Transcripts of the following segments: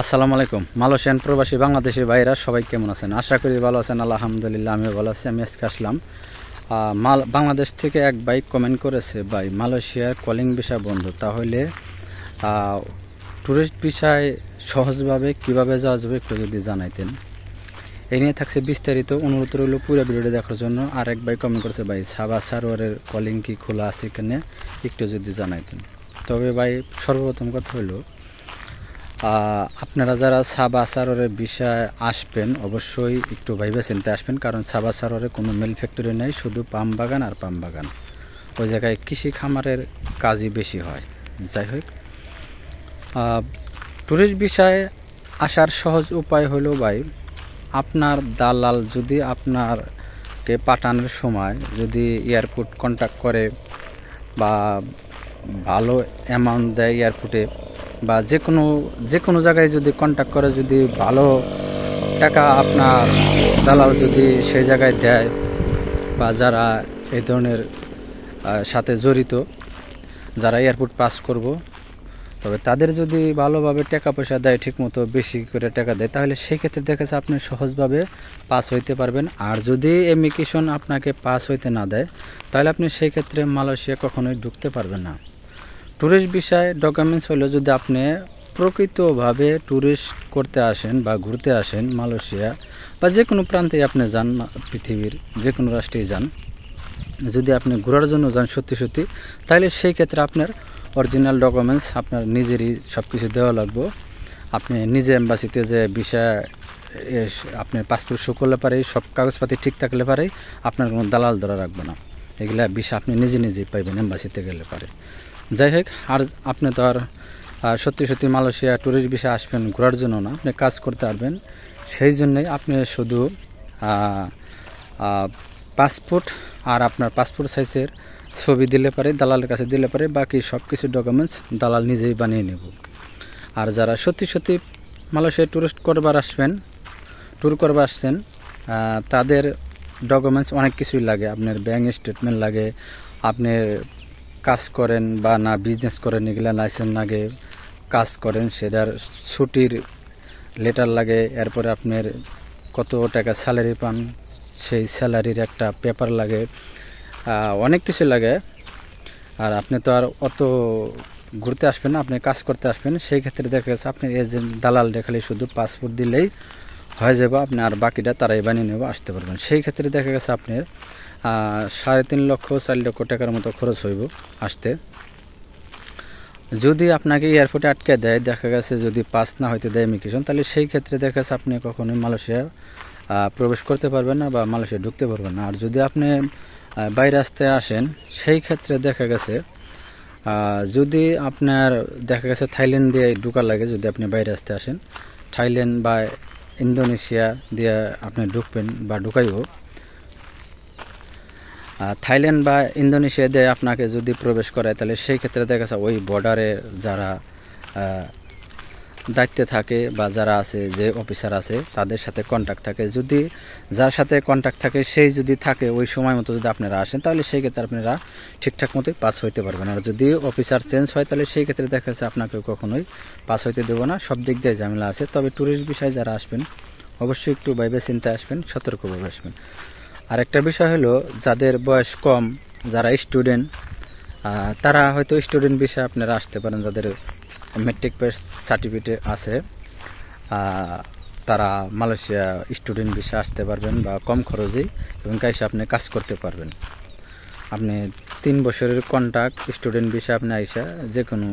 আসসালামু আলাইকুম। মালয়েশিয়ান প্রবাসী বাংলাদেশি ভাইরা সবাই কেমন আছেন? আশা করি ভালো আছেন। আলহামদুলিল্লাহ আমিও ভালো আছি। আমি আজকে আসলাম বাংলাদেশ থেকে এক ভাই কমেন্ট করেছে, ভাই মালয়েশিয়ার কলিং ভিসা বন্ধ, তাহলে ট্যুরিস্ট ভিসায় সহজভাবে কিভাবে যাওয়া যাবে একটু যদি জানাইতেন। এই নিয়ে থাকছে বিস্তারিত। অনুরোধ রইল পুরো ভিডিওটি দেখার জন্য। আর এক ভাই কমেন্ট করেছে, ভাই সাবা সারোয়ারের কলিং কি খোলা আছে কিনা একটু যদি জানাইতেন। তবে ভাই সর্বপ্রথম কথা হলো, আপনারা যারা সাবা সারোয়ারের বিষয়ে আসবেন অবশ্যই একটু ভাইবে চিন্তে আসবেন, কারণ সাবা সারোয়ারে কোনো মিল ফ্যাক্টরি নেই, শুধু পাম বাগান আর পাম বাগান। ওই জায়গায় কৃষি খামারের কাজই বেশি হয়। যাই হোক, ট্যুরিস্ট বিষয়ে আসার সহজ উপায় হলো ভাই, আপনার দালাল যদি আপনারকে পাঠানোর সময় যদি এয়ারপোর্ট কন্ট্যাক্ট করে বা ভালো অ্যামাউন্ট দেয় এয়ারপোর্টে, বা যে কোনো জায়গায় যদি কন্ট্যাক্ট করে, যদি ভালো টাকা আপনার দালাল যদি সেই জায়গায় দেয়, বা যারা এই ধরনের সাথে জড়িত, যারা এয়ারপোর্ট পাস করব, তবে তাদের যদি ভালোভাবে টাকা পয়সা দেয়, ঠিকমতো বেশি করে টাকা দেয়, তাহলে সেই ক্ষেত্রে দেখা যাচ্ছে আপনি সহজভাবে পাস হইতে পারবেন। আর যদি ইমিগ্রেশন আপনাকে পাস হইতে না দেয়, তাহলে আপনি সেই ক্ষেত্রে মালয়েশিয়া কখনোই ঢুকতে পারবেন না। ট্যুরিস্ট ভিসায় ডকুমেন্টস হলো, যদি আপনি প্রকৃতভাবে ট্যুরিস্ট করতে আসেন বা ঘুরতে আসেন মালয়েশিয়া বা যে কোনো প্রান্তে আপনি যান, পৃথিবীর যে কোনো রাষ্ট্রেই যান, যদি আপনি ঘোরার জন্য যান সত্যি, তাহলে সেই ক্ষেত্রে আপনার অরিজিনাল ডকুমেন্টস আপনার নিজেরই সব কিছু দেওয়া লাগবে। আপনি নিজে এম্বাসিতে যে ভিসা আপনার পাসপোর্ট শো করলে পারে, সব কাগজপাতি ঠিক থাকলে পারে, আপনার কোনো দালাল ধরা রাখবে না। এগুলা ভিসা আপনি নিজেই পাইবেন এম্বাসিতে গেলে পারে। যাই হোক, আর আপনি তো আর সত্যি মালয়েশিয়া ট্যুরিস্ট ভিসা আসবেন ঘোরার জন্য না, আপনি কাজ করতে পারবেন। সেই জন্যই আপনি শুধু পাসপোর্ট আর আপনার পাসপোর্ট সাইজের ছবি দিলে পারে, দালালের কাছে দিলে পারে, বাকি সব কিছু ডকুমেন্টস দালাল নিজেই বানিয়ে নেব। আর যারা সত্যি মালয়েশিয়া ট্যুর করবার আসছেন, তাদের ডকুমেন্টস অনেক কিছুই লাগে। আপনার ব্যাঙ্ক স্টেটমেন্ট লাগে, আপনার কাজ করেন বা না বিজনেস করেন, এগুলা লাইসেন্স লাগে, কাজ করেন সেটার ছুটির লেটার লাগে, এরপরে আপনার কত টাকা স্যালারি পান সেই স্যালারির একটা পেপার লাগে, অনেক কিছু লাগে। আর আপনি তো আর অত ঘুরতে আসবেন না, আপনি কাজ করতে আসবেন। সেই ক্ষেত্রে দেখা গেছে আপনি এজেন্ট দালাল দেখালে শুধু পাসপোর্ট দিলেই হয়ে যাবে, আপনি আর বাকিটা তারাই বানিয়ে নেবে, আসতে পারবেন। সেই ক্ষেত্রে দেখা গেছে আপনার 3.5 লক্ষ 4 লক্ষ টাকার মতো খরচ হইব আসতে। যদি আপনাকে এয়ারপোর্টে আটকে দেয়, দেখা গেছে যদি পাস না হইতে দেয় ইমিগ্রেশন, তাহলে সেই ক্ষেত্রে দেখা গেছে আপনি কখনোই মালয়েশিয়া প্রবেশ করতে পারবেন না বা মালয়েশিয়া ঢুকতে পারবেন না। আর যদি আপনি বাইরে আসতে আসেন, সেই ক্ষেত্রে দেখা গেছে যদি আপনার দেখা গেছে থাইল্যান্ড দিয়ে ঢুকা লাগে, যদি আপনি বাইরে আসতে আসেন, থাইল্যান্ড বা ইন্দোনেশিয়া দিয়ে আপনি ঢুকবেন বা ঢুকাইব, থাইল্যান্ড বা ইন্দোনেশিয়া দিয়ে আপনাকে যদি প্রবেশ করায়, তাহলে সেই ক্ষেত্রে দেখা গেছে ওই বর্ডারে যারা দায়িত্বে থাকে বা যারা আছে, যে অফিসার আছে, তাদের সাথে কন্ট্যাক্ট থাকে। যদি যার সাথে কন্ট্যাক্ট থাকে সেই যদি থাকে ওই সময় মতো যদি আপনারা আসেন, তাহলে সেই ক্ষেত্রে আপনারা ঠিকঠাক মতোই পাস হইতে পারবেন। আর যদি অফিসার চেঞ্জ হয়, তাহলে সেই ক্ষেত্রে দেখা যাচ্ছে আপনাকে কখনোই পাস হইতে দেবো না। সব দিক দিয়ে ঝামেলা আছে। তবে ট্যুরিস্ট বিষয়ে যারা আসবেন অবশ্যই একটু ভাইবে চিন্তা আসবেন, সতর্কভাবে আসবেন। আর একটা বিষয় হলো, যাদের বয়স কম, যারা স্টুডেন্ট, তারা হয়তো স্টুডেন্ট বিষয়ে আপনারা আসতে পারেন। যাদের মেট্রিক পাস সার্টিফিকেট আছে, তারা মালয়েশিয়া স্টুডেন্ট ভিসা আসতে পারবেন বা কম খরচেই, এবং কাইসে আপনি কাজ করতে পারবেন। আপনি 3 বছরের কন্ট্রাক্ট স্টুডেন্ট ভিসা, আপনি আইসা যে কোনো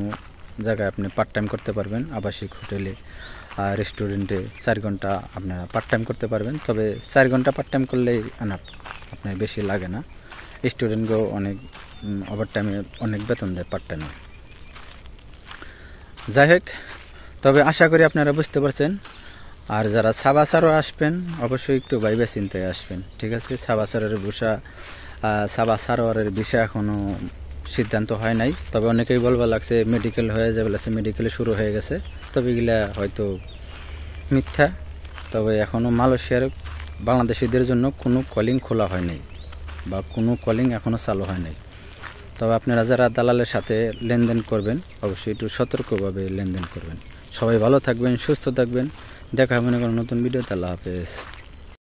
জায়গায় আপনি পার্ট টাইম করতে পারবেন। আবাসিক হোটেলে, রেস্টুরেন্টে 4 ঘন্টা আপনারা পার্ট টাইম করতে পারবেন। তবে 4 ঘন্টা পার্ট টাইম করলেই আপনার বেশি লাগে না। স্টুডেন্টকেও অনেক ওভার টাইমে অনেক বেতন দেয় পার্ট টাইমে। যাই হোক, তবে আশা করি আপনারা বুঝতে পারছেন। আর যারা সাবা সারোয়ার আসবেন অবশ্যই একটু ভাইবে চিন্তায় আসবেন, ঠিক আছে? সাবা সারোয়ারের বিষয় এখনও সিদ্ধান্ত হয় নাই। তবে অনেকেই বলবা লাগছে মেডিকেল হয়ে যাবে, মেডিকেলে শুরু হয়ে গেছে। তবে এগুলা হয়তো মিথ্যা। তবে এখনও মালয়েশিয়ার বাংলাদেশিদের জন্য কোনো কলিং খোলা হয় নাই বা কোনো কলিং এখনও চালু হয় নাই। তবে আপনারা যারা দালালের সাথে লেনদেন করবেন অবশ্যই একটু সতর্কভাবে লেনদেন করবেন, সবাই ভালো থাকবেন, সুস্থ থাকবেন। দেখা হবে মনে কোনো নতুন ভিডিওতে। আল্লাহ হাফেজ।